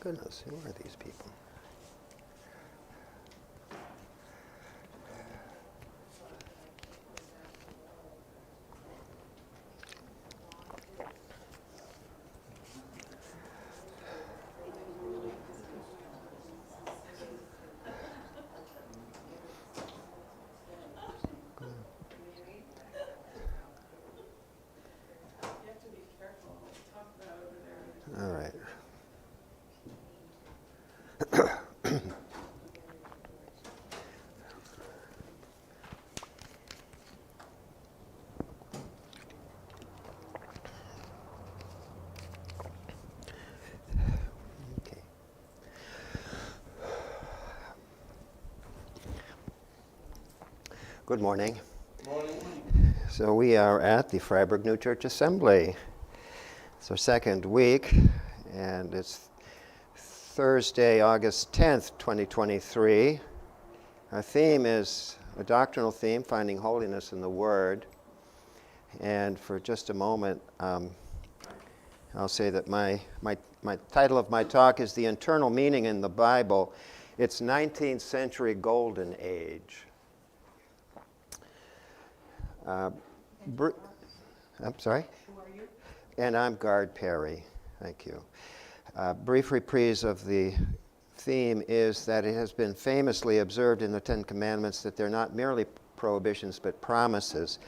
Goodness, who are these people? All right. Okay. Good morning. So we are at the Freiburg New Church Assembly. It's our second week, and it's Thursday, August 10th, 2023. Our theme is a doctrinal theme, finding holiness in the Word. And for just a moment, I'll say that my title of my talk is The Internal Meaning in the Bible, Its 19th Century Golden Age. I'm sorry? Who are you? And I'm Gard Perry. Thank you. Brief reprise of the theme is that it has been famously observed in the Ten Commandments that they're not merely prohibitions but promises.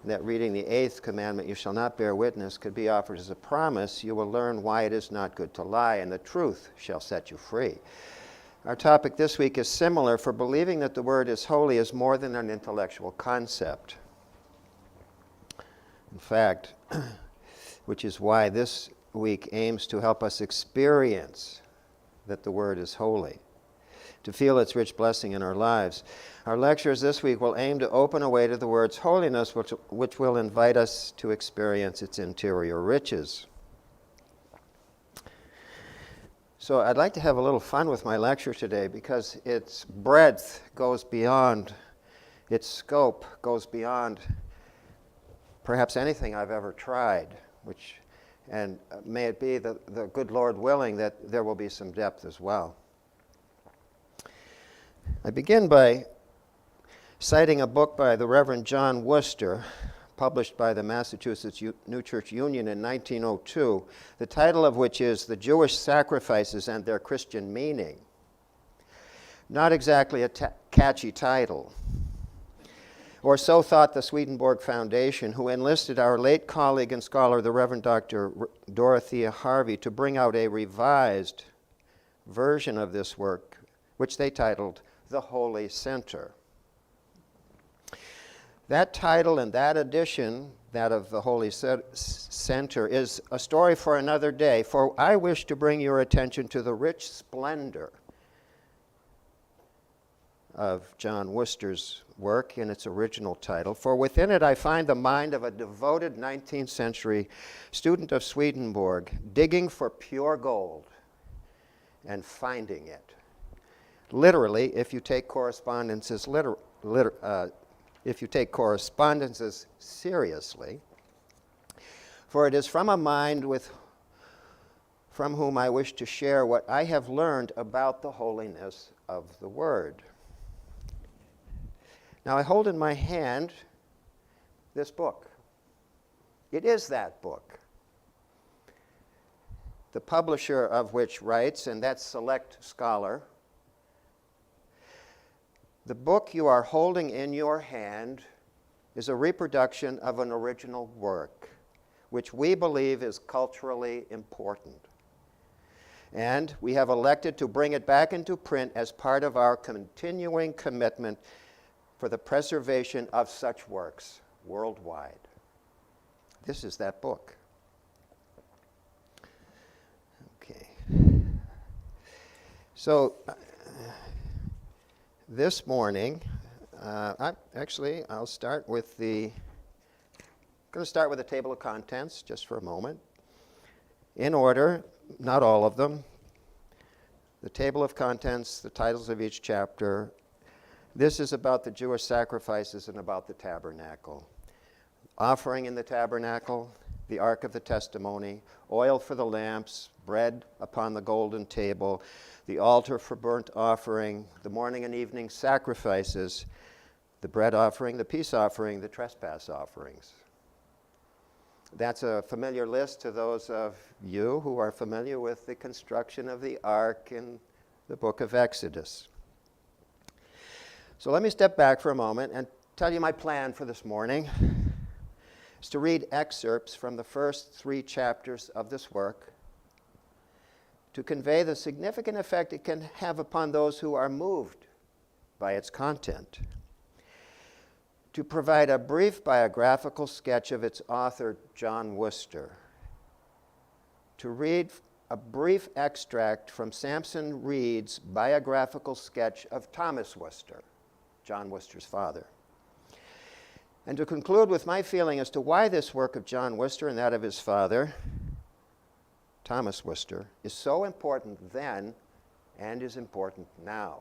And that reading the 8th commandment, you shall not bear witness, could be offered as a promise. You will learn why it is not good to lie, and the truth shall set you free. Our topic this week is similar, for believing that the Word is holy is more than an intellectual concept. In fact, which is why this week aims to help us experience that the Word is holy, to feel its rich blessing in our lives. Our lectures this week will aim to open a way to the Word's holiness, which will invite us to experience its interior riches. So I'd like to have a little fun with my lecture today because its breadth goes beyond, its scope goes beyond perhaps anything I've ever tried, and may it be the good Lord willing that there will be some depth as well. I begin by citing a book by the Reverend John Worcester, published by the Massachusetts New Church Union in 1902, the title of which is The Jewish Sacrifices and Their Christian Meaning. Not exactly a catchy title. Or so thought the Swedenborg Foundation, who enlisted our late colleague and scholar, the Reverend Dr. Dorothea Harvey, to bring out a revised version of this work, which they titled The Holy Center. That title and that edition, that of The Holy Center, is a story for another day, for I wish to bring your attention to the rich splendor of John Worcester's work in its original title, for within it I find the mind of a devoted 19th century student of Swedenborg, digging for pure gold and finding it. Literally, if you take correspondences seriously, for it is from a mind from whom I wish to share what I have learned about the holiness of the Word. Now, I hold in my hand this book. It is that book, the publisher of which writes, and that's Select Scholar, the book you are holding in your hand is a reproduction of an original work, which we believe is culturally important. And we have elected to bring it back into print as part of our continuing commitment for the preservation of such works worldwide. This is that book. Okay. So this morning, I'll start with the table of contents just for a moment. In order, not all of them. The table of contents, the titles of each chapter. This is about the Jewish sacrifices and about the tabernacle. Offering in the tabernacle, the ark of the testimony, oil for the lamps, bread upon the golden table, the altar for burnt offering, the morning and evening sacrifices, the bread offering, the peace offering, the trespass offerings. That's a familiar list to those of you who are familiar with the construction of the ark in the book of Exodus. So let me step back for a moment and tell you my plan for this morning. Is to read excerpts from the first 3 chapters of this work to convey the significant effect it can have upon those who are moved by its content. To provide a brief biographical sketch of its author, John Worcester. To read a brief extract from Sampson Reed's biographical sketch of Thomas Worcester, John Worcester's father. And to conclude with my feeling as to why this work of John Worcester and that of his father, Thomas Worcester, is so important then and is important now.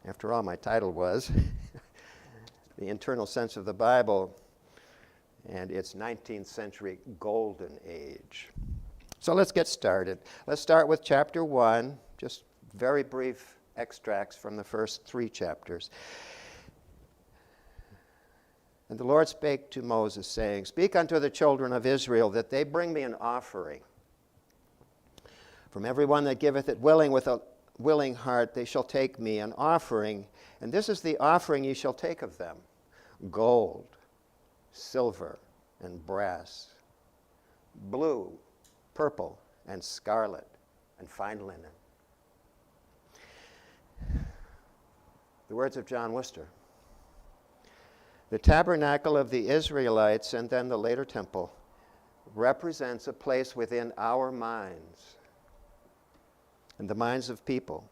After all, my title was The Internal Sense of the Bible and its 19th Century Golden Age. So let's get started. Let's start with chapter 1, just very brief extracts from the first 3 chapters. And the Lord spake to Moses, saying, Speak unto the children of Israel, that they bring me an offering. From every one that giveth it willing with a willing heart, they shall take me an offering. And this is the offering ye shall take of them: gold, silver, and brass, blue, purple, and scarlet, and fine linen. The words of John Worcester. The tabernacle of the Israelites, and then the later temple, represents a place within our minds and the minds of people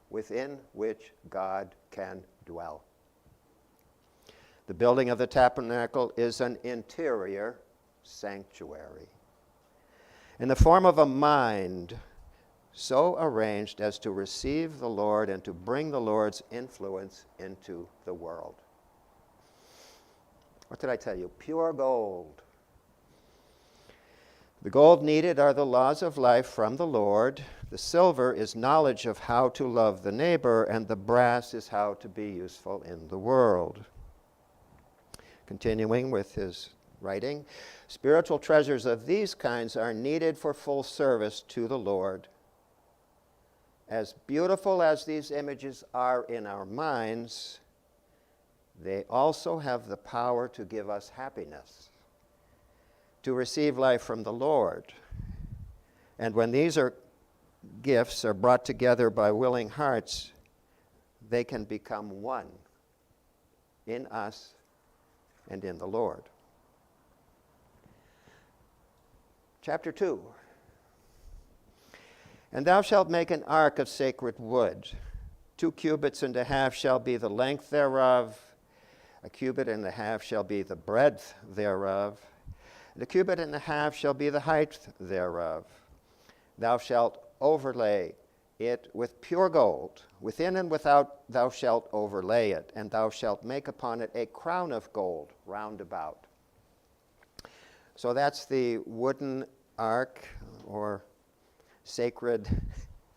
within which God can dwell. The building of the tabernacle is an interior sanctuary in the form of a mind so arranged as to receive the Lord and to bring the Lord's influence into the world. What did I tell you? Pure gold. The gold needed are the laws of life from the Lord. The silver is knowledge of how to love the neighbor, and the brass is how to be useful in the world. Continuing with his writing, spiritual treasures of these kinds are needed for full service to the Lord. As beautiful as these images are in our minds, they also have the power to give us happiness, to receive life from the Lord. And when these gifts are brought together by willing hearts, they can become one in us and in the Lord. Chapter 2. And thou shalt make an ark of sacred wood. 2 cubits and a half shall be the length thereof. 1 cubit and a half shall be the breadth thereof. And 1 cubit and a half shall be the height thereof. Thou shalt overlay it with pure gold. Within and without thou shalt overlay it, and thou shalt make upon it a crown of gold round about. So that's the wooden ark or sacred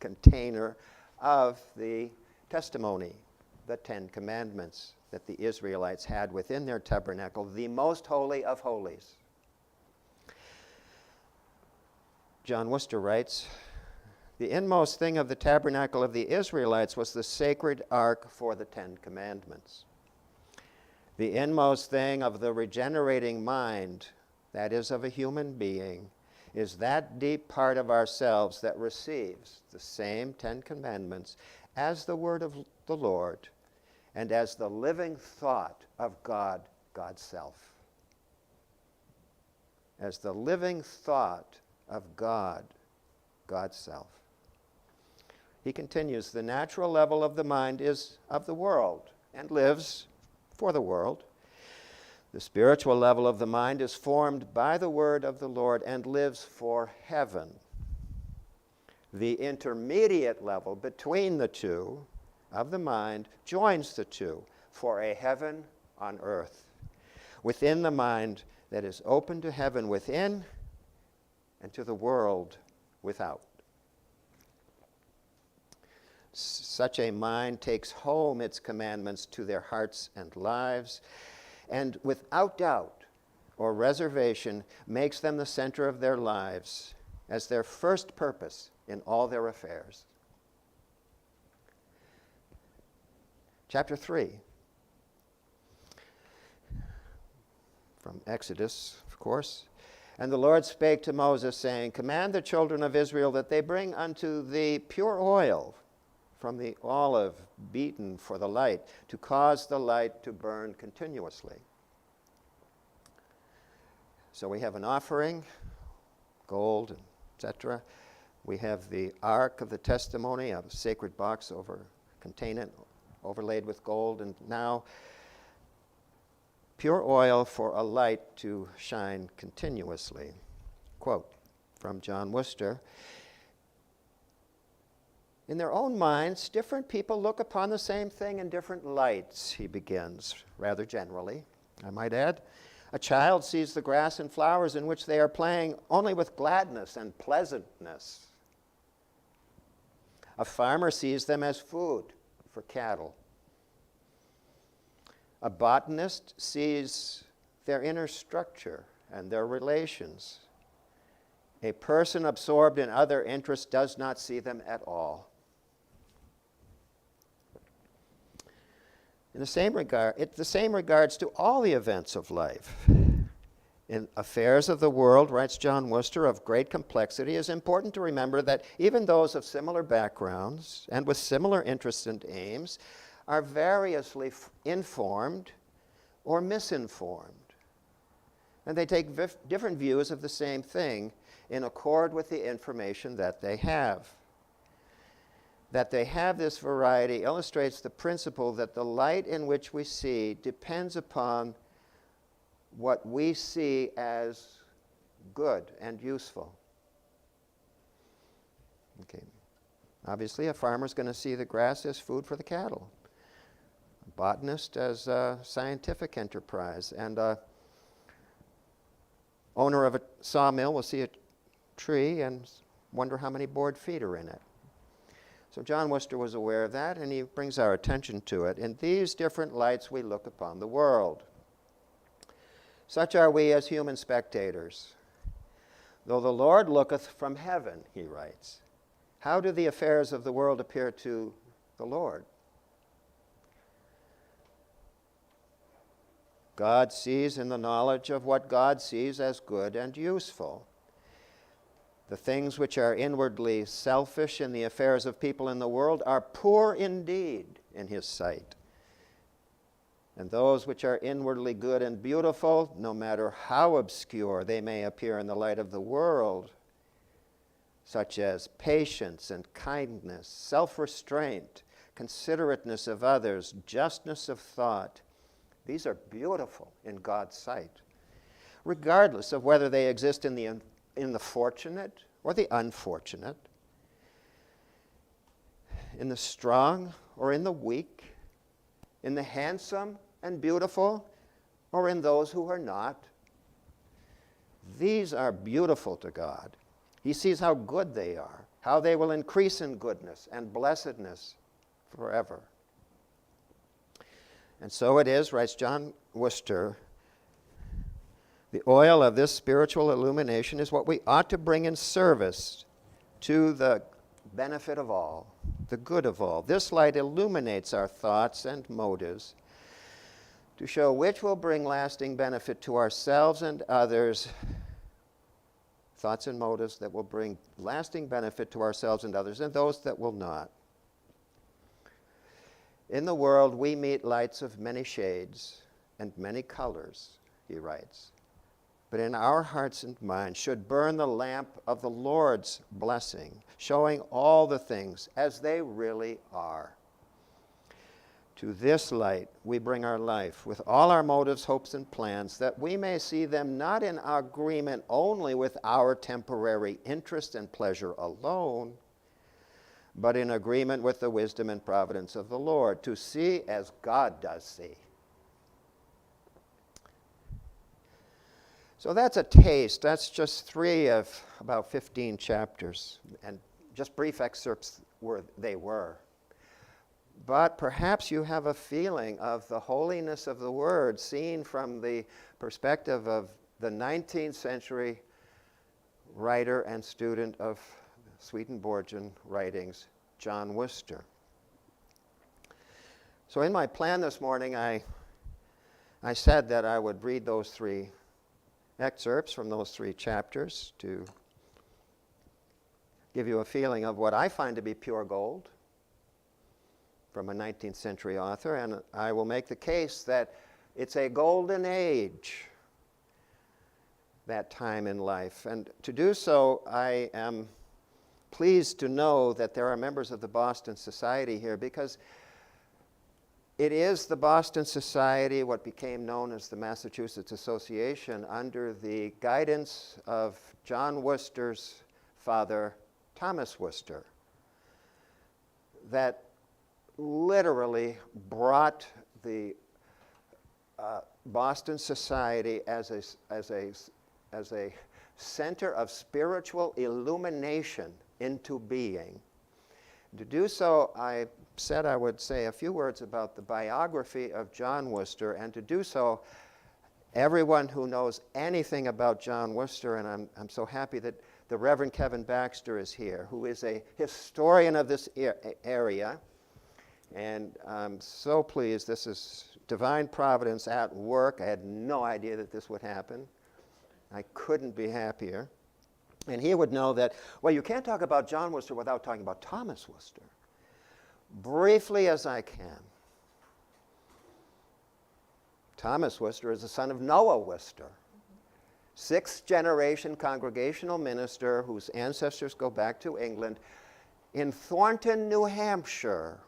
container of the testimony, the 10 Commandments that the Israelites had within their tabernacle, the most holy of holies. John Worcester writes, the inmost thing of the tabernacle of the Israelites was the sacred ark for the 10 Commandments. The inmost thing of the regenerating mind, that is of a human being, is that deep part of ourselves that receives the same 10 Commandments as the word of the Lord and as the living thought of God, God's self. As the living thought of God, God's self. He continues, the natural level of the mind is of the world and lives for the world. The spiritual level of the mind is formed by the word of the Lord and lives for heaven. The intermediate level between the two of the mind joins the two for a heaven on earth. Within the mind, that is open to heaven within and to the world without. Such a mind takes home its commandments to their hearts and lives, and without doubt or reservation makes them the center of their lives as their first purpose in all their affairs. Chapter 3, from Exodus, of course. And the Lord spake to Moses, saying, Command the children of Israel that they bring unto thee pure oil from the olive beaten for the light, to cause the light to burn continuously. So we have an offering, gold, etc. We have the Ark of the Testimony, a sacred box containing it, overlaid with gold, and now pure oil for a light to shine continuously. Quote from John Worcester, in their own minds, different people look upon the same thing in different lights, he begins, rather generally, I might add. A child sees the grass and flowers in which they are playing only with gladness and pleasantness. A farmer sees them as food for cattle. A botanist sees their inner structure and their relations. A person absorbed in other interests does not see them at all. In the same regard, the same regards to all the events of life. In affairs of the world, writes John Worcester, of great complexity, it is important to remember that even those of similar backgrounds and with similar interests and aims are variously informed or misinformed. And they take different views of the same thing in accord with the information that they have. That they have this variety illustrates the principle that the light in which we see depends upon what we see as good and useful. Okay. Obviously, a farmer's going to see the grass as food for the cattle. A botanist as a scientific enterprise. And a owner of a sawmill will see a tree and wonder how many board feet are in it. So John Worcester was aware of that, and he brings our attention to it. In these different lights we look upon the world. Such are we as human spectators. Though the Lord looketh from heaven, he writes, how do the affairs of the world appear to the Lord? God sees in the knowledge of what God sees as good and useful. The things which are inwardly selfish in the affairs of people in the world are poor indeed in his sight. And those which are inwardly good and beautiful, no matter how obscure they may appear in the light of the world, such as patience and kindness, self-restraint, considerateness of others, justness of thought, these are beautiful in God's sight, regardless of whether they exist in the fortunate or the unfortunate, in the strong or in the weak, in the handsome and beautiful or in those who are not. These are beautiful to God. He sees how good they are, how they will increase in goodness and blessedness forever. And so it is, writes John Worcester, the oil of this spiritual illumination is what we ought to bring in service to the benefit of all, the good of all. This light illuminates our thoughts and motives to show which will bring lasting benefit to ourselves and others, thoughts and motives that will bring lasting benefit to ourselves and others, and those that will not. In the world we meet lights of many shades and many colors, he writes. But in our hearts and minds should burn the lamp of the Lord's blessing, showing all the things as they really are. To this light we bring our life, with all our motives, hopes, and plans, that we may see them not in agreement only with our temporary interest and pleasure alone, but in agreement with the wisdom and providence of the Lord, to see as God does see. So that's a taste. That's just 3 of about 15 chapters, and just brief excerpts they were. But perhaps you have a feeling of the holiness of the Word seen from the perspective of the 19th century writer and student of Swedenborgian writings, John Worcester. So in my plan this morning, I said that I would read those 3 excerpts from those 3 chapters to give you a feeling of what I find to be pure gold from a 19th century author, and I will make the case that it's a golden age, that time in life. And to do so, I am pleased to know that there are members of the Boston Society here, because it is the Boston Society, what became known as the Massachusetts Association, under the guidance of John Worcester's father, Thomas Worcester, that literally brought the Boston Society as a center of spiritual illumination into being. To do so, I said I would say a few words about the biography of John Worcester, and to do so, everyone who knows anything about John Worcester, and I'm so happy that the Reverend Kevin Baxter is here, who is a historian of this area, and I'm so pleased. This is divine providence at work. I had no idea that this would happen. I couldn't be happier. And he would know that, well, you can't talk about John Worcester without talking about Thomas Worcester. Briefly as I can. Thomas Worcester is the son of Noah Worcester, 6th generation congregational minister whose ancestors go back to England, in Thornton, New Hampshire,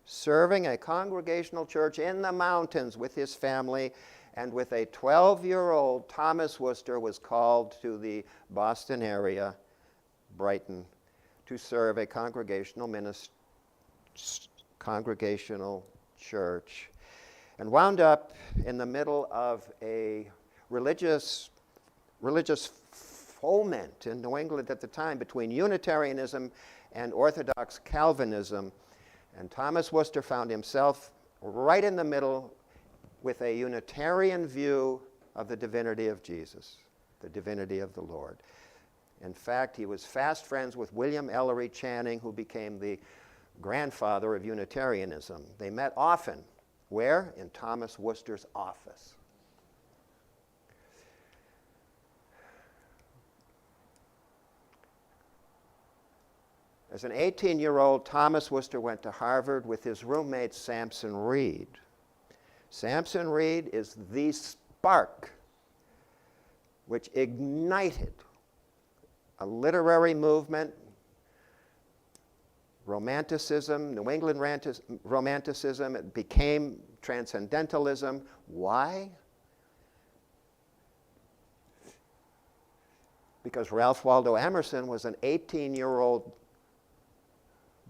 serving a congregational church in the mountains with his family. And with a 12-year-old, Thomas Worcester was called to the Boston area, Brighton, to serve a congregational church, and wound up in the middle of a religious foment in New England at the time between Unitarianism and Orthodox Calvinism. And Thomas Worcester found himself right in the middle with a Unitarian view of the divinity of Jesus, the divinity of the Lord. In fact, he was fast friends with William Ellery Channing, who became the grandfather of Unitarianism. They met often. Where? In Thomas Worcester's office. As an 18-year-old, Thomas Worcester went to Harvard with his roommate, Sampson Reed. Sampson Reed is the spark which ignited a literary movement, Romanticism, New England Romanticism. It became Transcendentalism. Why? Because Ralph Waldo Emerson was an 18-year-old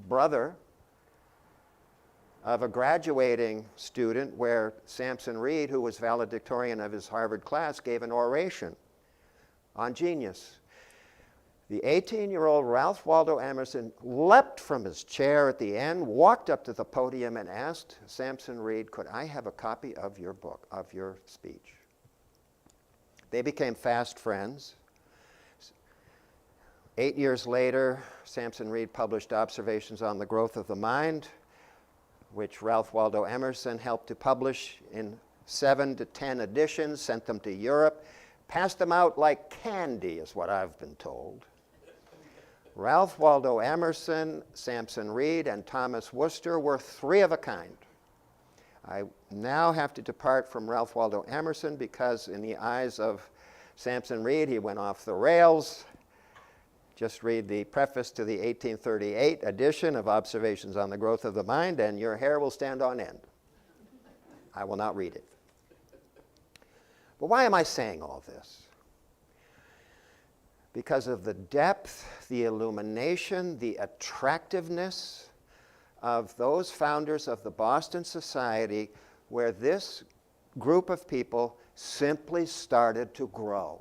brother of a graduating student where Sampson Reed, who was valedictorian of his Harvard class, gave an oration on genius. The 18-year-old Ralph Waldo Emerson leapt from his chair at the end, walked up to the podium, and asked Sampson Reed, could I have a copy of your book, of your speech? They became fast friends. 8 years later, Sampson Reed published Observations on the Growth of the Mind, which Ralph Waldo Emerson helped to publish in 7 to 10 editions, sent them to Europe, passed them out like candy, is what I've been told. Ralph Waldo Emerson, Sampson Reed, and Thomas Worcester were 3 of a kind. I now have to depart from Ralph Waldo Emerson because in the eyes of Sampson Reed, he went off the rails. Just read the preface to the 1838 edition of Observations on the Growth of the Mind, and your hair will stand on end. I will not read it. But why am I saying all this? Because of the depth, the illumination, the attractiveness of those founders of the Boston Society, where this group of people simply started to grow.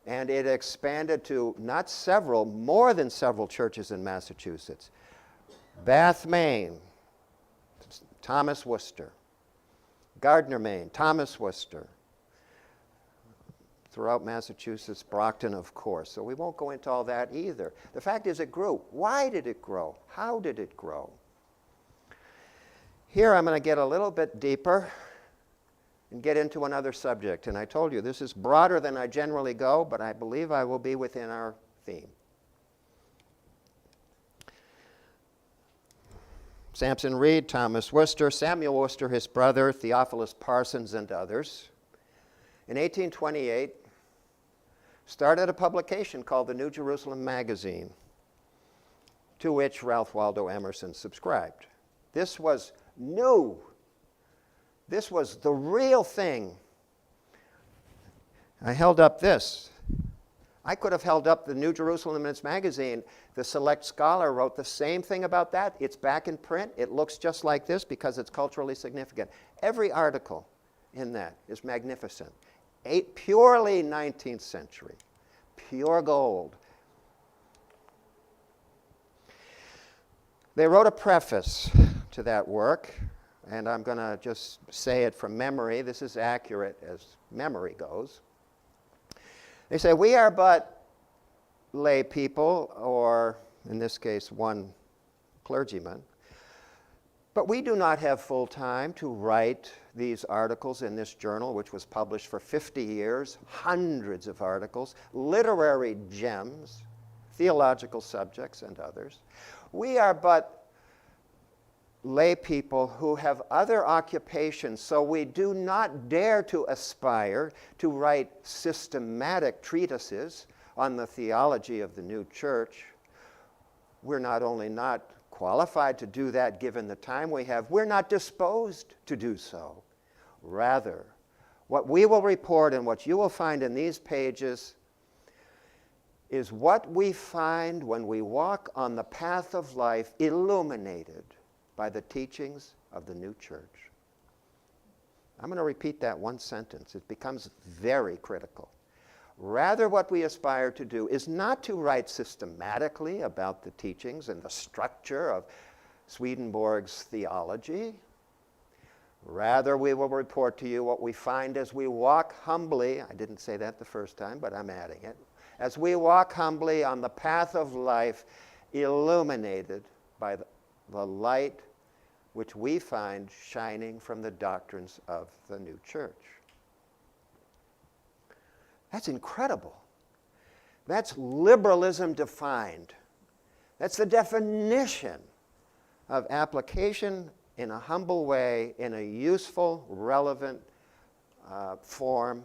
And it expanded to not several, more than several churches in Massachusetts. Bath, Maine, Thomas Worcester. Gardner, Maine, Thomas Worcester. Throughout Massachusetts, Brockton, of course. So we won't go into all that either. The fact is it grew. Why did it grow? How did it grow? Here I'm going to get a little bit deeper and get into another subject. And I told you this is broader than I generally go, but I believe I will be within our theme. Samson Reed, Thomas Worcester, Samuel Worcester, his brother, Theophilus Parsons, and others, in 1828, started a publication called the New Jerusalem Magazine, to which Ralph Waldo Emerson subscribed. This was new. This was the real thing. I held up this. I could have held up the New Jerusalem Magazine. The Select Scholar wrote the same thing about that. It's back in print. It looks just like this because it's culturally significant. Every article in that is magnificent. Purely 19th century. Pure gold. They wrote a preface to that work, and I'm going to just say it from memory. This is accurate as memory goes. They say, we are but lay people, or in this case, one clergyman, but we do not have full time to write these articles in this journal, which was published for 50 years, hundreds of articles, literary gems, theological subjects, and others. We are but lay people who have other occupations, so we do not dare to aspire to write systematic treatises on the theology of the new church. We're not only not qualified to do that given the time we have, we're not disposed to do so. Rather, what we will report and what you will find in these pages is what we find when we walk on the path of life illuminated by the teachings of the new church. I'm going to repeat that one sentence. It becomes very critical. Rather, what we aspire to do is not to write systematically about the teachings and the structure of Swedenborg's theology. Rather, we will report to you what we find as we walk humbly. I didn't say that the first time, but I'm adding it. As we walk humbly on the path of life, illuminated by the light which we find shining from the doctrines of the new church. That's incredible. That's liberalism defined. That's the definition of application in a humble way, in a useful, relevant form,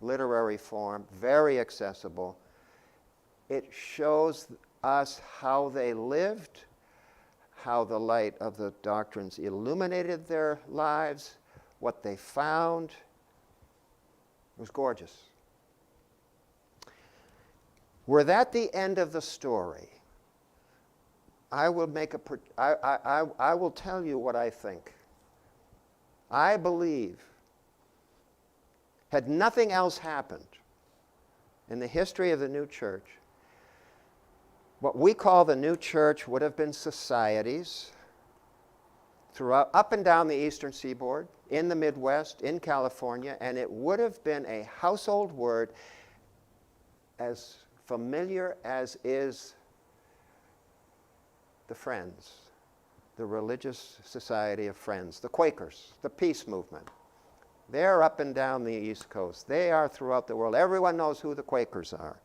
literary form, very accessible. It shows us how they lived, how the light of the doctrines illuminated their lives, what they found. It was gorgeous. Were that the end of the story, I will tell you what I think. I believe, had nothing else happened in the history of the new church, what we call the new church would have been societies throughout, up and down the eastern seaboard, in the Midwest, in California, and it would have been a household word as familiar as is the Friends, the religious society of Friends, the Quakers, the peace movement. They're up and down the East Coast. They are throughout the world. Everyone knows who the Quakers are.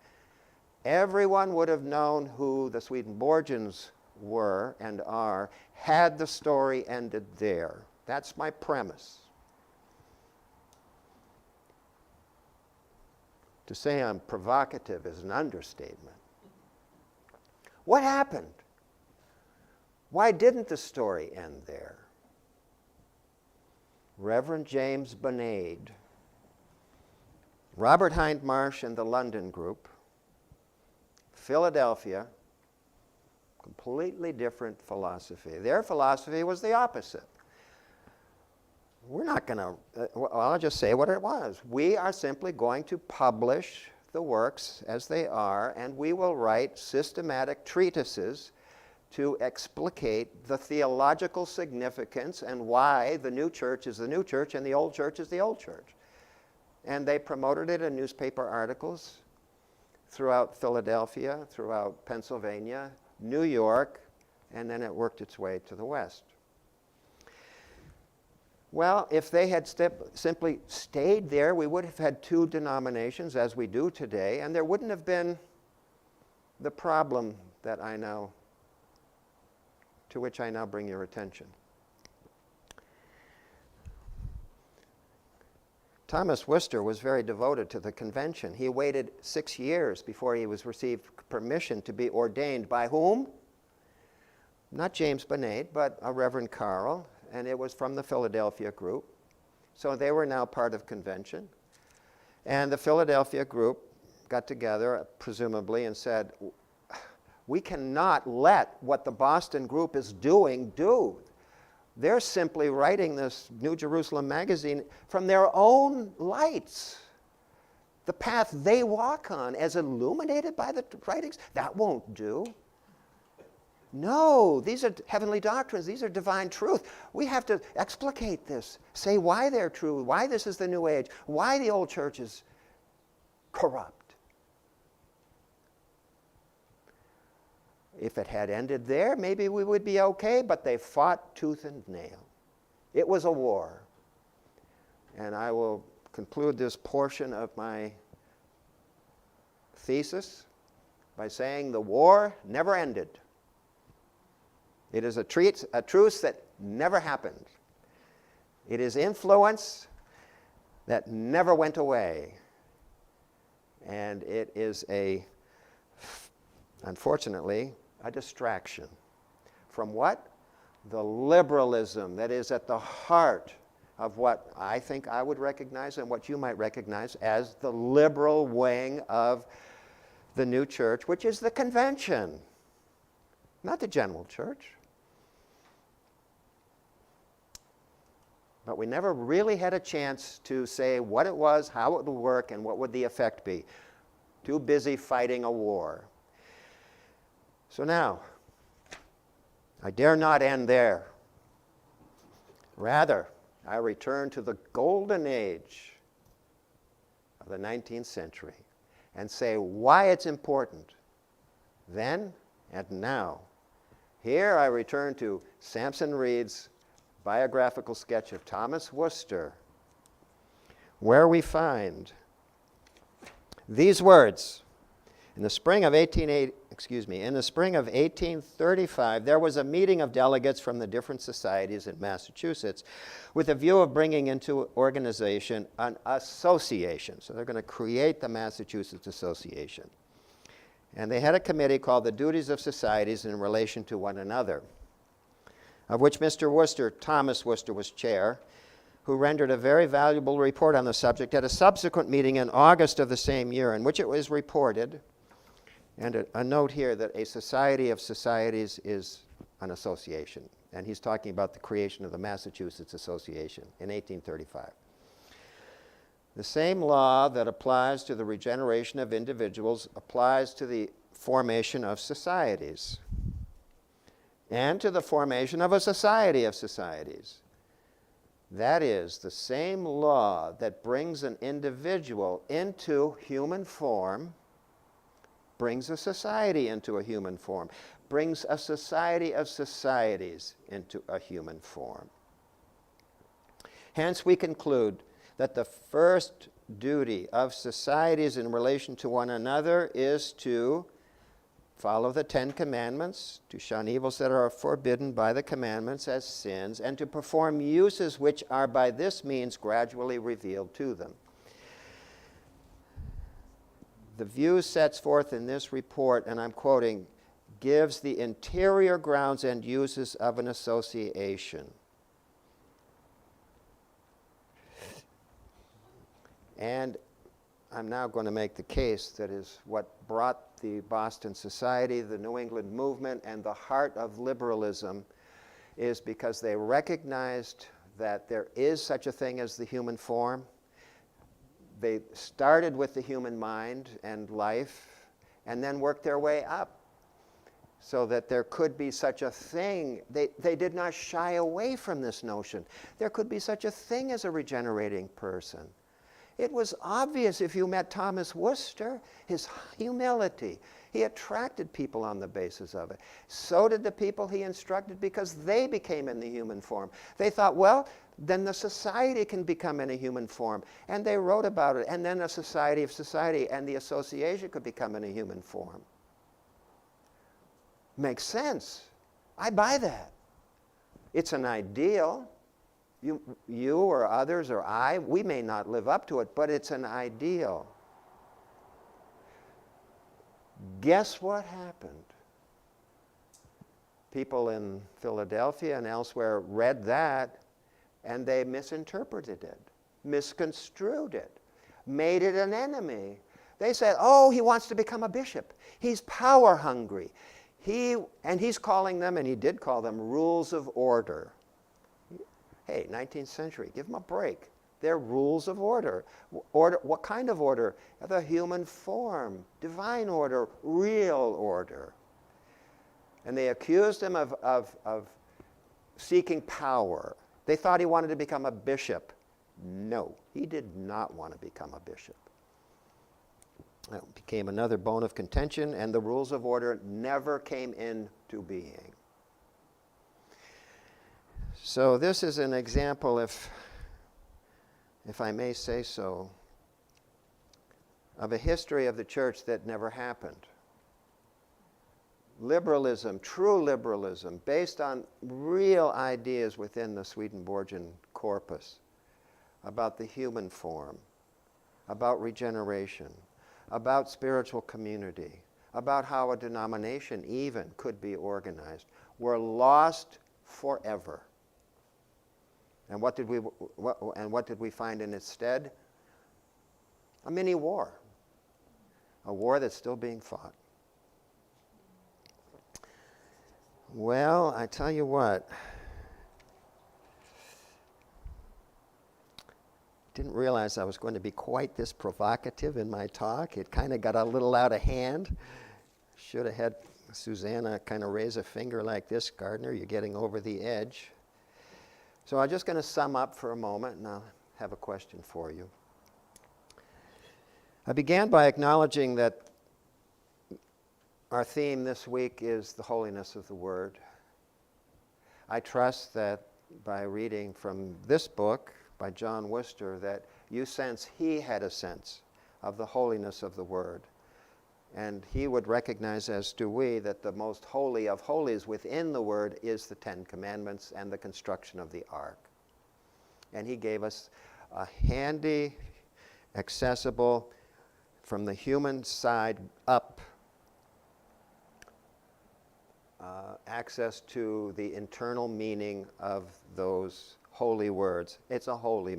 Everyone would have known who the Swedenborgians were and are had the story ended there. That's my premise. To say I'm provocative is an understatement. What happened? Why didn't the story end there? Reverend James Benaid, Robert Hindmarsh and the London Group, Philadelphia, completely different philosophy. Their philosophy was the opposite. we're not going to, well, I'll just say what it was. We are simply going to publish the works as they are, and we will write systematic treatises to explicate the theological significance and why the new church is the new church and the old church is the old church. And they promoted it in newspaper articles throughout Philadelphia, throughout Pennsylvania, New York, and then it worked its way to the West. Well, if they had simply stayed there, we would have had two denominations as we do today, and there wouldn't have been the problem that I know, to which I now bring your attention. Thomas Worcester was very devoted to the convention. He waited 6 years before he received permission to be ordained by whom? Not James Benet, but a Reverend Carl, and it was from the Philadelphia group. So they were now part of convention. And the Philadelphia group got together, presumably, and said, we cannot let what the Boston group is doing do. They're simply writing this New Jerusalem magazine from their own lights. The path they walk on as illuminated by the writings, that won't do. No, these are heavenly doctrines. These are divine truth. We have to explicate this, say why they're true, why this is the new age, why the old church is corrupt. If it had ended there, maybe we would be okay, but they fought tooth and nail. It was a war. And I will conclude this portion of my thesis by saying the war never ended. It is a truce that never happened. It is influence that never went away. And it is unfortunately, a distraction from what? The liberalism that is at the heart of what I think I would recognize and what you might recognize as the liberal wing of the new church, which is the convention, not the general church. But we never really had a chance to say what it was, how it would work, and what would the effect be. Too busy fighting a war. So now, I dare not end there. Rather, I return to the golden age of the 19th century and say why it's important then and now. Here I return to Sampson Reed's biographical sketch of Thomas Worcester, where we find these words. In the spring of 1835, there was a meeting of delegates from the different societies in Massachusetts with a view of bringing into organization an association. So they're going to create the Massachusetts Association. And they had a committee called the Duties of Societies in Relation to One Another, of which Mr. Worcester, Thomas Worcester, was chair, who rendered a very valuable report on the subject at a subsequent meeting in August of the same year, in which it was reported, and a note here that a society of societies is an association. And he's talking about the creation of the Massachusetts Association in 1835. The same law that applies to the regeneration of individuals applies to the formation of societies and to the formation of a society of societies. That is, the same law that brings an individual into human form brings a society into a human form, brings a society of societies into a human form. Hence, we conclude that the first duty of societies in relation to one another is to follow the 10 Commandments, to shun evils that are forbidden by the commandments as sins, and to perform uses which are by this means gradually revealed to them. The view sets forth in this report, and I'm quoting, gives the interior grounds and uses of an association. And I'm now going to make the case that is what brought the Boston Society, the New England movement, and the heart of liberalism is because they recognized that there is such a thing as the human form. They started with the human mind and life and then worked their way up so that there could be such a thing. They did not shy away from this notion. There could be such a thing as a regenerating person. It was obvious if you met Thomas Worcester, his humility. He attracted people on the basis of it. So did the people he instructed because they became in the human form. They thought, well, then the society can become in a human form. And they wrote about it. And then a society of society and the association could become in a human form. Makes sense. I buy that. It's an ideal. You or others or I, we may not live up to it, but it's an ideal. Guess what happened? People in Philadelphia and elsewhere read that and they misinterpreted it, misconstrued it, made it an enemy. They said, oh, he wants to become a bishop. He's power hungry. He's calling them, and he did call them, rules of order. Hey, 19th century, give them a break. They're rules of order. What kind of order? The human form, divine order, real order. And they accused him of seeking power. They thought he wanted to become a bishop. No, he did not want to become a bishop. That became another bone of contention, and the rules of order never came into being. So this is an example, if I may say so, of a history of the church that never happened. Liberalism, true liberalism, based on real ideas within the Swedenborgian corpus about the human form, about regeneration, about spiritual community, about how a denomination even could be organized, were lost forever. And what did we find in its stead? A mini war. A war that's still being fought. Well, I tell you what. Didn't realize I was going to be quite this provocative in my talk. It kind of got a little out of hand. Should have had Susanna kind of raise a finger like this. Gardner, you're getting over the edge. So I'm just going to sum up for a moment, and I'll have a question for you. I began by acknowledging that our theme this week is the holiness of the Word. I trust that by reading from this book by John Worcester that you sense he had a sense of the holiness of the Word. And he would recognize, as do we, that the most holy of holies within the Word is the Ten Commandments and the construction of the Ark. And he gave us a handy, accessible, from the human side up, access to the internal meaning of those holy words. It's a holy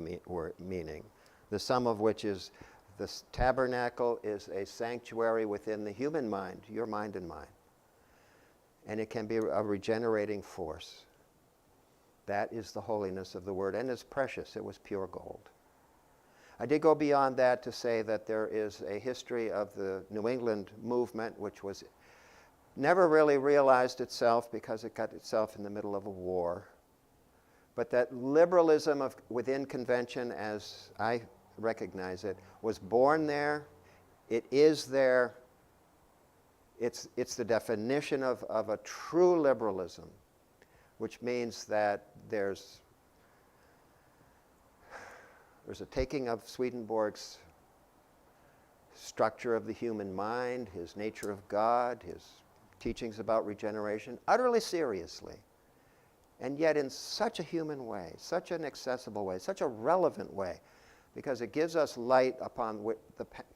meaning, the sum of which is the tabernacle is a sanctuary within the human mind, your mind and mine. And it can be a regenerating force. That is the holiness of the Word, and it's precious. It was pure gold. I did go beyond that to say that there is a history of the New England movement, which was never really realized itself because it got itself in the middle of a war. But that liberalism within convention, as I recognize it, was born there. It is there. It's the definition of a true liberalism, which means that there's a taking of Swedenborg's structure of the human mind, his nature of God, his teachings about regeneration, utterly seriously, and yet in such a human way, such an accessible way, such a relevant way, because it gives us light upon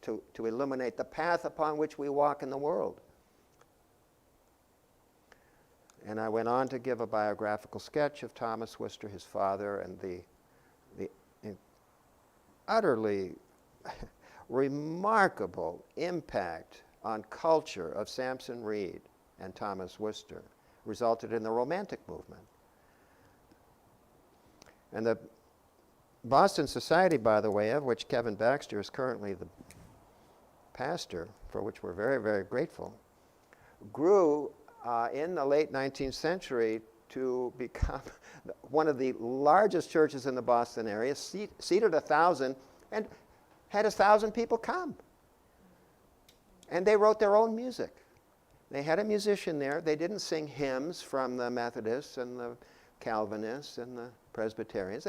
to illuminate the path upon which we walk in the world. And I went on to give a biographical sketch of Thomas Worcester, his father, and the utterly remarkable impact on culture of Samson Reed and Thomas Worcester, resulted in the Romantic movement. And the Boston Society, by the way, of which Kevin Baxter is currently the pastor, for which we're very, very grateful, grew in the late 19th century to become one of the largest churches in the Boston area, seated 1,000, and had 1,000 people come. And they wrote their own music. They had a musician there. They didn't sing hymns from the Methodists and the Calvinists and the Presbyterians.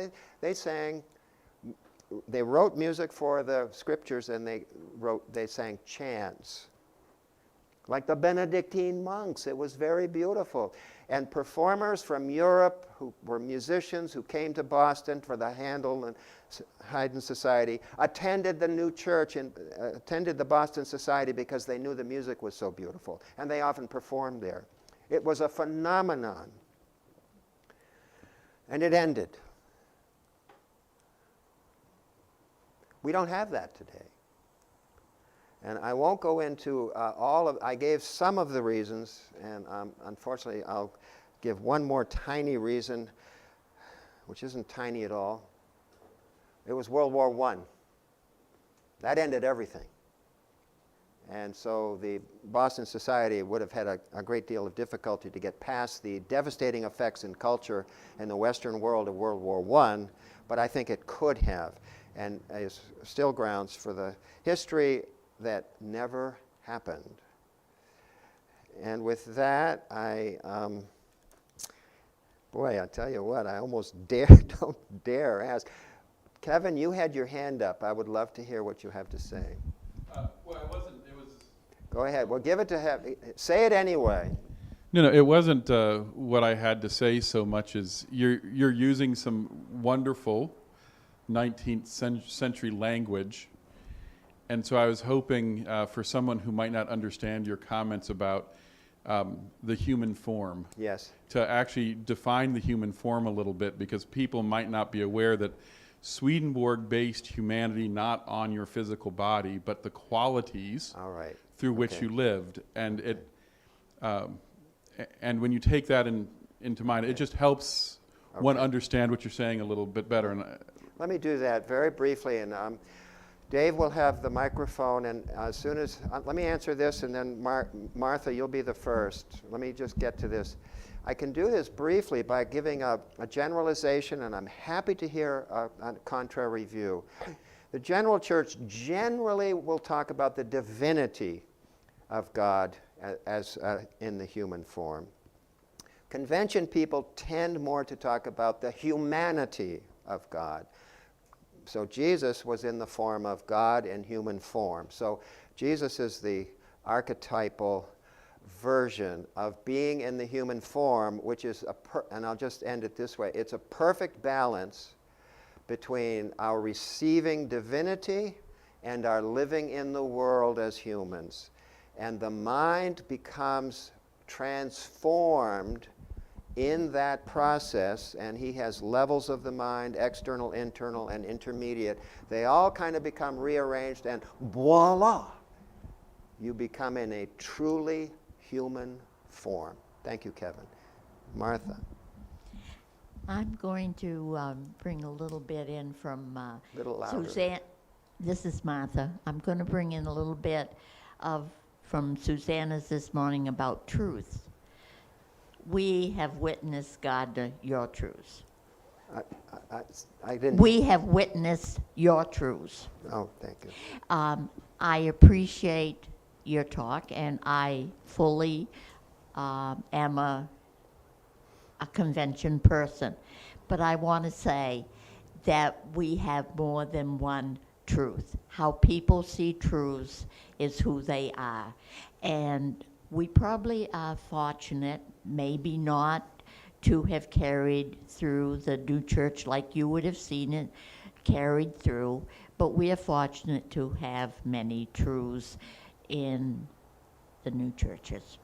They wrote music for the scriptures, and they sang chants, like the Benedictine monks. It was very beautiful. And performers from Europe who were musicians who came to Boston for the Handel and Haydn Society attended the new church and attended the Boston Society because they knew the music was so beautiful. And they often performed there. It was a phenomenon. And it ended. We don't have that today. And I won't go into I gave some of the reasons, and unfortunately I'll give one more tiny reason, which isn't tiny at all. It was World War I. That ended everything. And so the Boston Society would have had a great deal of difficulty to get past the devastating effects in culture in the Western world of World War I, but I think it could have, and is still grounds for the history that never happened. And with that, I tell you what, I almost don't dare ask. Kevin, you had your hand up. I would love to hear what you have to say. It wasn't. It was. Go ahead. Well, give it to him. Say it anyway. No, it wasn't what I had to say so much as you're using some wonderful 19th century language. And so I was hoping for someone who might not understand your comments about the human form. Yes. To actually define the human form a little bit, because people might not be aware that Swedenborg based humanity not on your physical body, but the qualities through which you lived. And and when you take that into mind, it just helps one understand what you're saying a little bit better. And let me do that very briefly, and Dave will have the microphone, and as soon as, let me answer this, and then Martha, you'll be the first. Let me just get to this. I can do this briefly by giving a generalization, and I'm happy to hear a contrary view. The general church generally will talk about the divinity of God as in the human form. Convention people tend more to talk about the humanity of God. So Jesus was in the form of God in human form. So Jesus is the archetypal version of being in the human form, which is and I'll just end it this way. It's a perfect balance between our receiving divinity and our living in the world as humans. And the mind becomes transformed in that process, and he has levels of the mind, external, internal, and intermediate. They all kind of become rearranged, and voila, you become in a truly human form. Thank you, Kevin. Martha. I'm going to bring a little bit in from Little louder. Suzanne. This is Martha. I'm going to bring in a little bit from Susanna's this morning about truth. We have witnessed, God, your truths. I didn't. We have witnessed your truths. Oh, thank you. I appreciate your talk, and I fully am a convention person. But I want to say that we have more than one truth. How people see truths is who they are. And we probably are fortunate, maybe not, to have carried through the new church like you would have seen it carried through, but we are fortunate to have many truths in the new churches.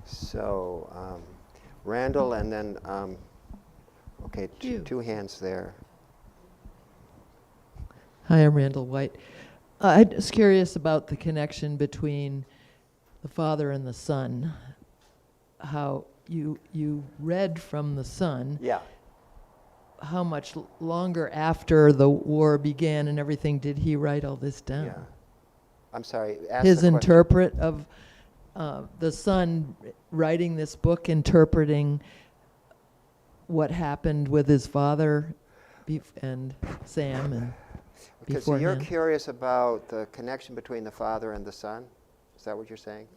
So, Randall, and then, okay, two hands there. Hi, I'm Randall White. I'm just curious about the connection between the Father and the Son. How you read from the son. Yeah. How much longer after the war began and everything did he write all this down? Yeah. I'm sorry. Ask His the question. interpret of the son writing this book, interpreting what happened with his father and Sam and Okay, so you're beforehand. curious about the connection between the father and the son? Is that what you're saying?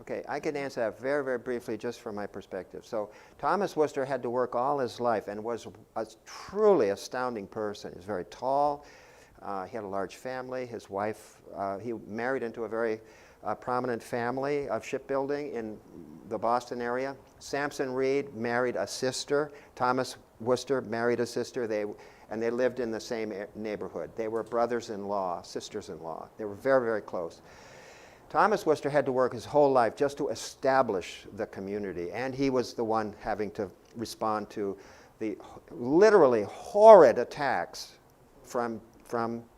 Okay, I can answer that very, very briefly just from my perspective. So Thomas Worcester had to work all his life and was a truly astounding person. He was very tall. He had a large family. His wife, he married into a very prominent family of shipbuilding in the Boston area. Sampson Reed married a sister. Thomas Worcester married a sister. And they lived in the same neighborhood. They were brothers-in-law, sisters-in-law. They were very, very close. Thomas Worcester had to work his whole life just to establish the community, and he was the one having to respond to the literally horrid attacks from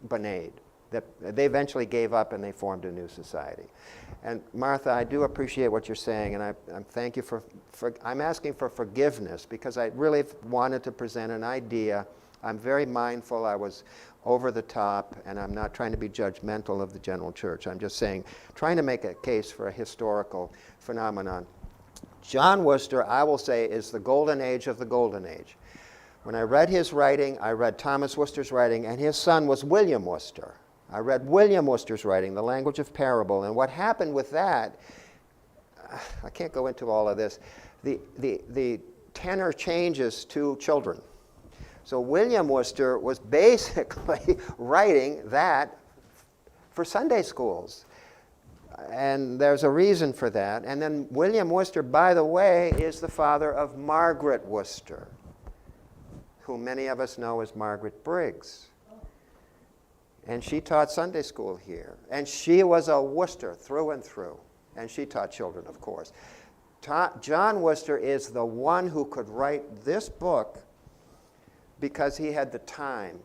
Benaid. That they eventually gave up and they formed a new society. And Martha, I do appreciate what you're saying, and I thank you for I'm asking for forgiveness because I really wanted to present an idea. I'm very mindful I was over the top, and I'm not trying to be judgmental of the general church. I'm just saying, trying to make a case for a historical phenomenon. John Worcester, I will say, is the golden age of the golden age. When I read his writing, I read Thomas Worcester's writing, and his son was William Worcester. I read William Worcester's writing, The Language of Parable, and what happened with that, I can't go into all of this, the tenor changes to children. So William Worcester was basically writing that for Sunday schools. And there's a reason for that. And then William Worcester, by the way, is the father of Margaret Worcester, who many of us know as Margaret Briggs. And she taught Sunday school here. And she was a Worcester through and through. And she taught children, of course. John Worcester is the one who could write this book because he had the time.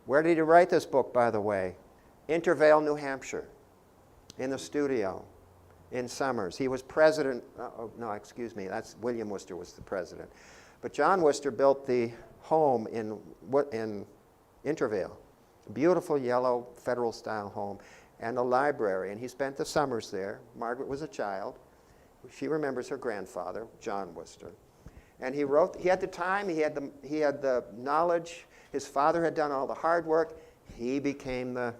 Where did he write this book, by the way? Intervale, New Hampshire, in the studio, in summers. He was president, that's William Worcester was the president. But John Worcester built the home in Intervale, a beautiful yellow federal-style home, and a library, and he spent the summers there. Margaret was a child. She remembers her grandfather, John Worcester. And he had the time, he had the knowledge. His father had done all the hard work. He became the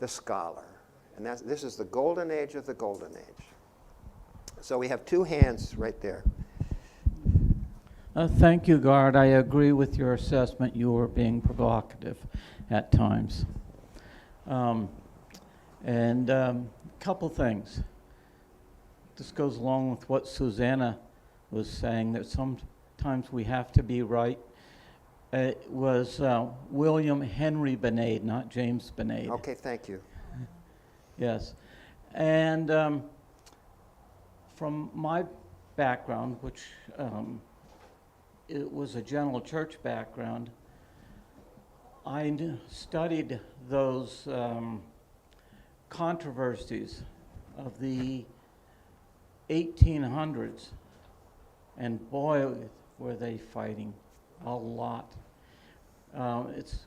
scholar. And this is the golden age of the golden age. So we have two hands right there. Thank you, Gard. I agree with your assessment. You were being provocative at times. Couple things. This goes along with what Susanna was saying, that sometimes we have to be right. It was William Henry Benaid, not James Benaid. Okay, thank you. Yes. And from my background, which it was a general church background, I studied those controversies of the 1800s, and boy, were they fighting a lot.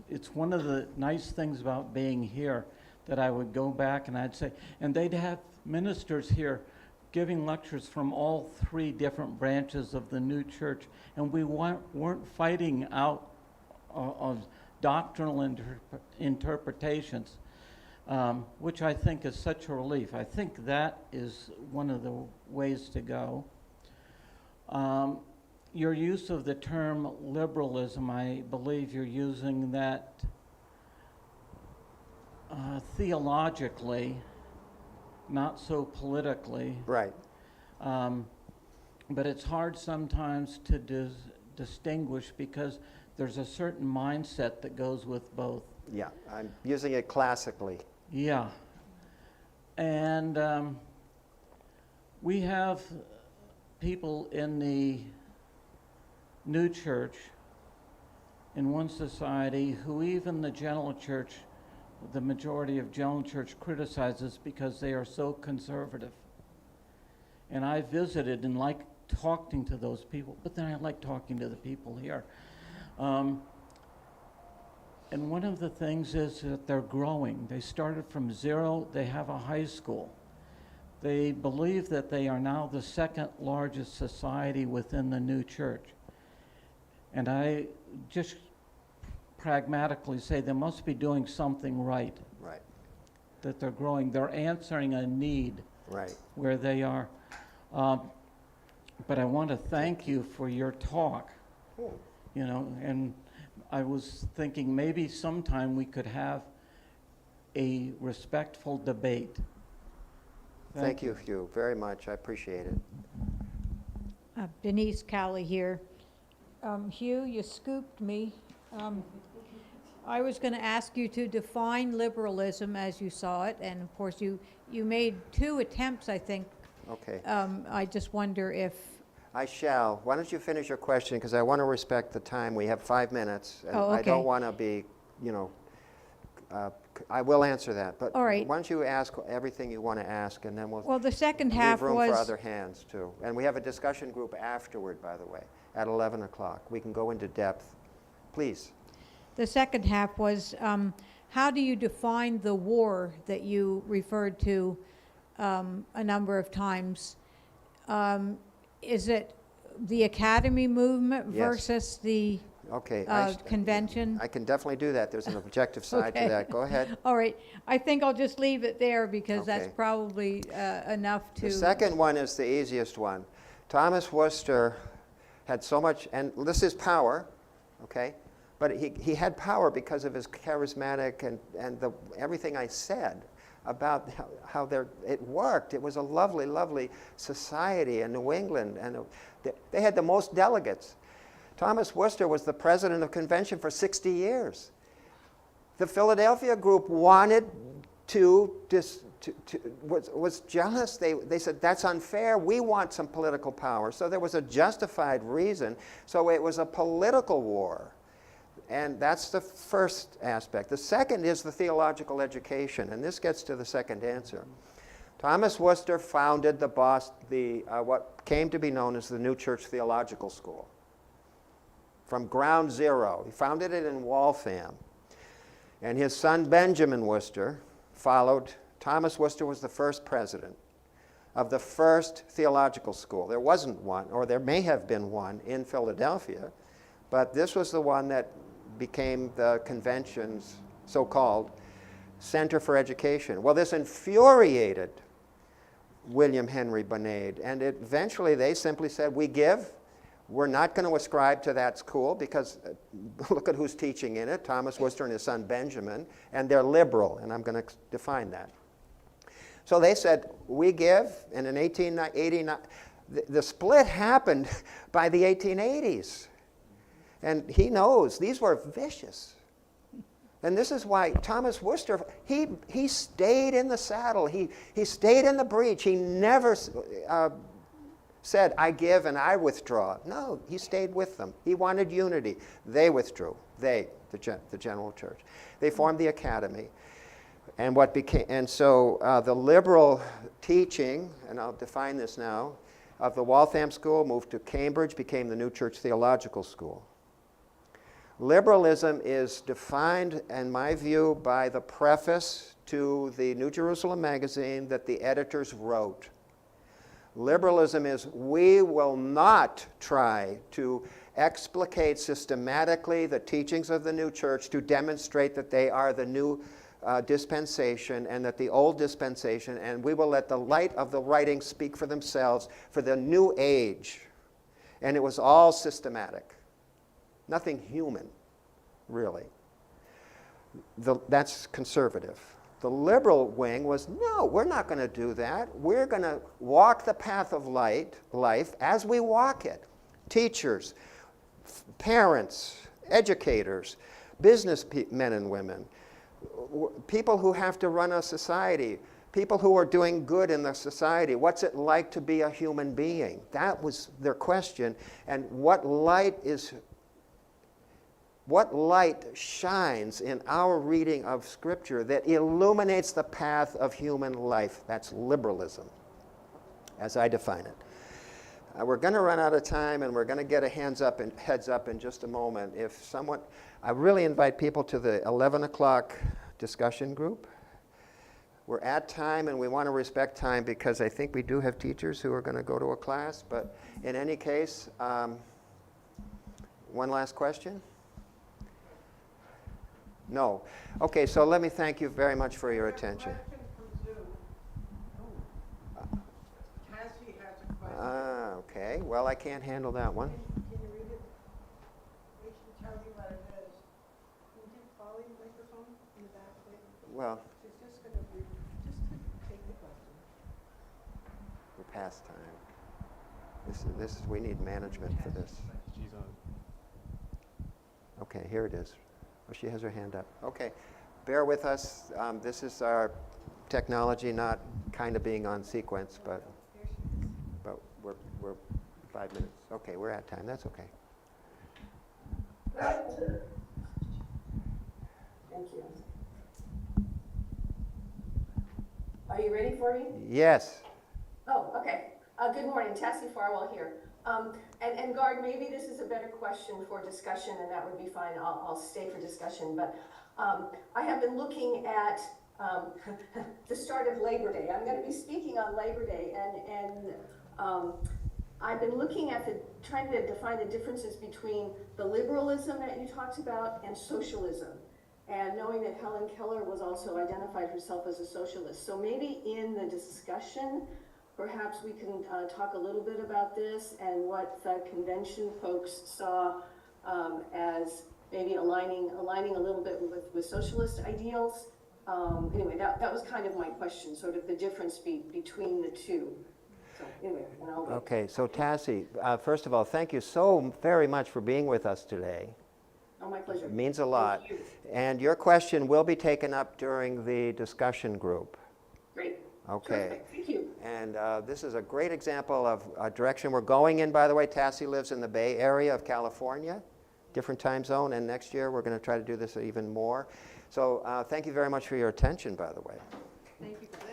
It's one of the nice things about being here that I would go back and I'd say, and they'd have ministers here giving lectures from all three different branches of the new church, and we weren't fighting out of doctrinal interpretations, which I think is such a relief. I think that is one of the ways to go. Your use of the term liberalism, I believe you're using that theologically, not so politically. Right. But it's hard sometimes to distinguish because there's a certain mindset that goes with both. Yeah, I'm using it classically. Yeah. And we have people in the new church, in one society, who even the general church, the majority of general church criticizes because they are so conservative. And I visited, and like talking to those people, but then I like talking to the people here. And one of the things is that they're growing. They started from zero. They have a high school. They believe that they are now the second largest society within the new church. And I just pragmatically say they must be doing something right, Right, that they're growing. They're answering a need right. where they are. But I want to thank you for your talk, Cool. you know, and I was thinking maybe sometime we could have a respectful debate. Thank you, Hugh, very much. I appreciate it. Denise Cowley here. Hugh, you scooped me. I was going to ask you to define liberalism as you saw it, and of course you made 2 attempts, I think. Okay. I just wonder if, I shall. Why don't you finish your question, because I want to respect the time. We have 5 minutes, and Oh, I don't okay. want to be, I will answer that. But All right. why don't you ask everything you want to ask, and then we'll well, the second leave half room for was, other hands, too. And we have a discussion group afterward, by the way, at 11 o'clock. We can go into depth. Please. the second half was, how do you define the war that you referred to a number of times? Is it the academy movement Yes. versus the Okay. convention? I can definitely do that. There's an objective side to Okay. that. Go ahead. All right, I think I'll just leave it there because that's Okay. probably enough to. The second one is the easiest one. Thomas Worcester had so much, and this is power, okay? But he had power because of his charismatic and everything I said about how it worked. It was a lovely, lovely society in New England, and they had the most delegates. Thomas Worcester was the president of convention for 60 years. The Philadelphia group wanted was jealous. They said, that's unfair. We want some political power. So there was a justified reason. So it was a political war. And that's the first aspect. The second is the theological education. And this gets to the second answer. Thomas Worcester founded what came to be known as the New Church Theological School. From ground zero. He founded it in Waltham. And his son Benjamin Worcester followed. Thomas Worcester was the first president of the first theological school. There wasn't one, or there may have been one in Philadelphia, but this was the one that became the convention's so-called Center for Education. Well, this infuriated William Henry Benaid, and eventually they simply said, we give. We're not going to ascribe to that school because look at who's teaching in it, Thomas Worcester and his son Benjamin, and they're liberal, and I'm going to define that. So they said, we give, and in 1889, the split happened by the 1880s. And he knows these were vicious. And this is why Thomas Worcester, he stayed in the saddle. He stayed in the breach. He never said, I give and I withdraw. No, he stayed with them. He wanted unity. They withdrew. The general church. They formed the academy. And so the liberal teaching, and I'll define this now, of the Waltham School moved to Cambridge, became the New Church Theological School. Liberalism is defined, in my view, by the preface to the New Jerusalem magazine that the editors wrote. Liberalism is, we will not try to explicate systematically the teachings of the new church to demonstrate that they are the new dispensation and that the old dispensation, and we will let the light of the writings speak for themselves for the new age. And it was all systematic. Nothing human, really. That's conservative. The liberal wing was, no, we're not going to do that. We're going to walk the path of life as we walk it. Teachers, parents, educators, business men and women, people who have to run a society, people who are doing good in the society. What's it like to be a human being? That was their question. And what light shines in our reading of Scripture that illuminates the path of human life? That's liberalism, as I define it. We're going to run out of time, and we're going to get a heads up in just a moment. If someone, I really invite people to the 11 o'clock discussion group. We're at time, and we want to respect time because I think we do have teachers who are going to go to a class. But in any case, one last question? No. Okay, so let me thank you very much for your attention. Okay. Well, I can't handle that one. Can you read it? We should tell you what it is. Can you give Polly the microphone in the back, please? Well, She's just going to read, just to take the question. we're past time. This is, we need management for this. Okay, here it is. Oh, she has her hand up. Okay, bear with us. This is our technology not kind of being on sequence, but we're 5 minutes. Okay, we're at time. That's okay. Thank you. Are you ready for me? Yes. Oh, okay. Good morning, Tassie Farwell here. And Gard, maybe this is a better question for discussion, and that would be fine. I'll stay for discussion. But I have been looking at the start of Labor Day. I'm going to be speaking on Labor Day, and I've been looking at trying to define the differences between the liberalism that you talked about and socialism. And knowing that Helen Keller was also identified herself as a socialist. So maybe in the discussion, perhaps we can talk a little bit about this and what the convention folks saw as maybe aligning a little bit with socialist ideals. Anyway, that was kind of my question, sort of the difference between the two. So anyway, and I'll wait. Okay, so Tassie, first of all, thank you so very much for being with us today. Oh, my pleasure. It means a lot. Thank you. And your question will be taken up during the discussion group. Great. Okay. Terrific. Thank you. And this is a great example of a direction we're going in, by the way. Tassie lives in the Bay Area of California, different time zone, and next year we're going to try to do this even more. So thank you very much for your attention, by the way. Thank you for that.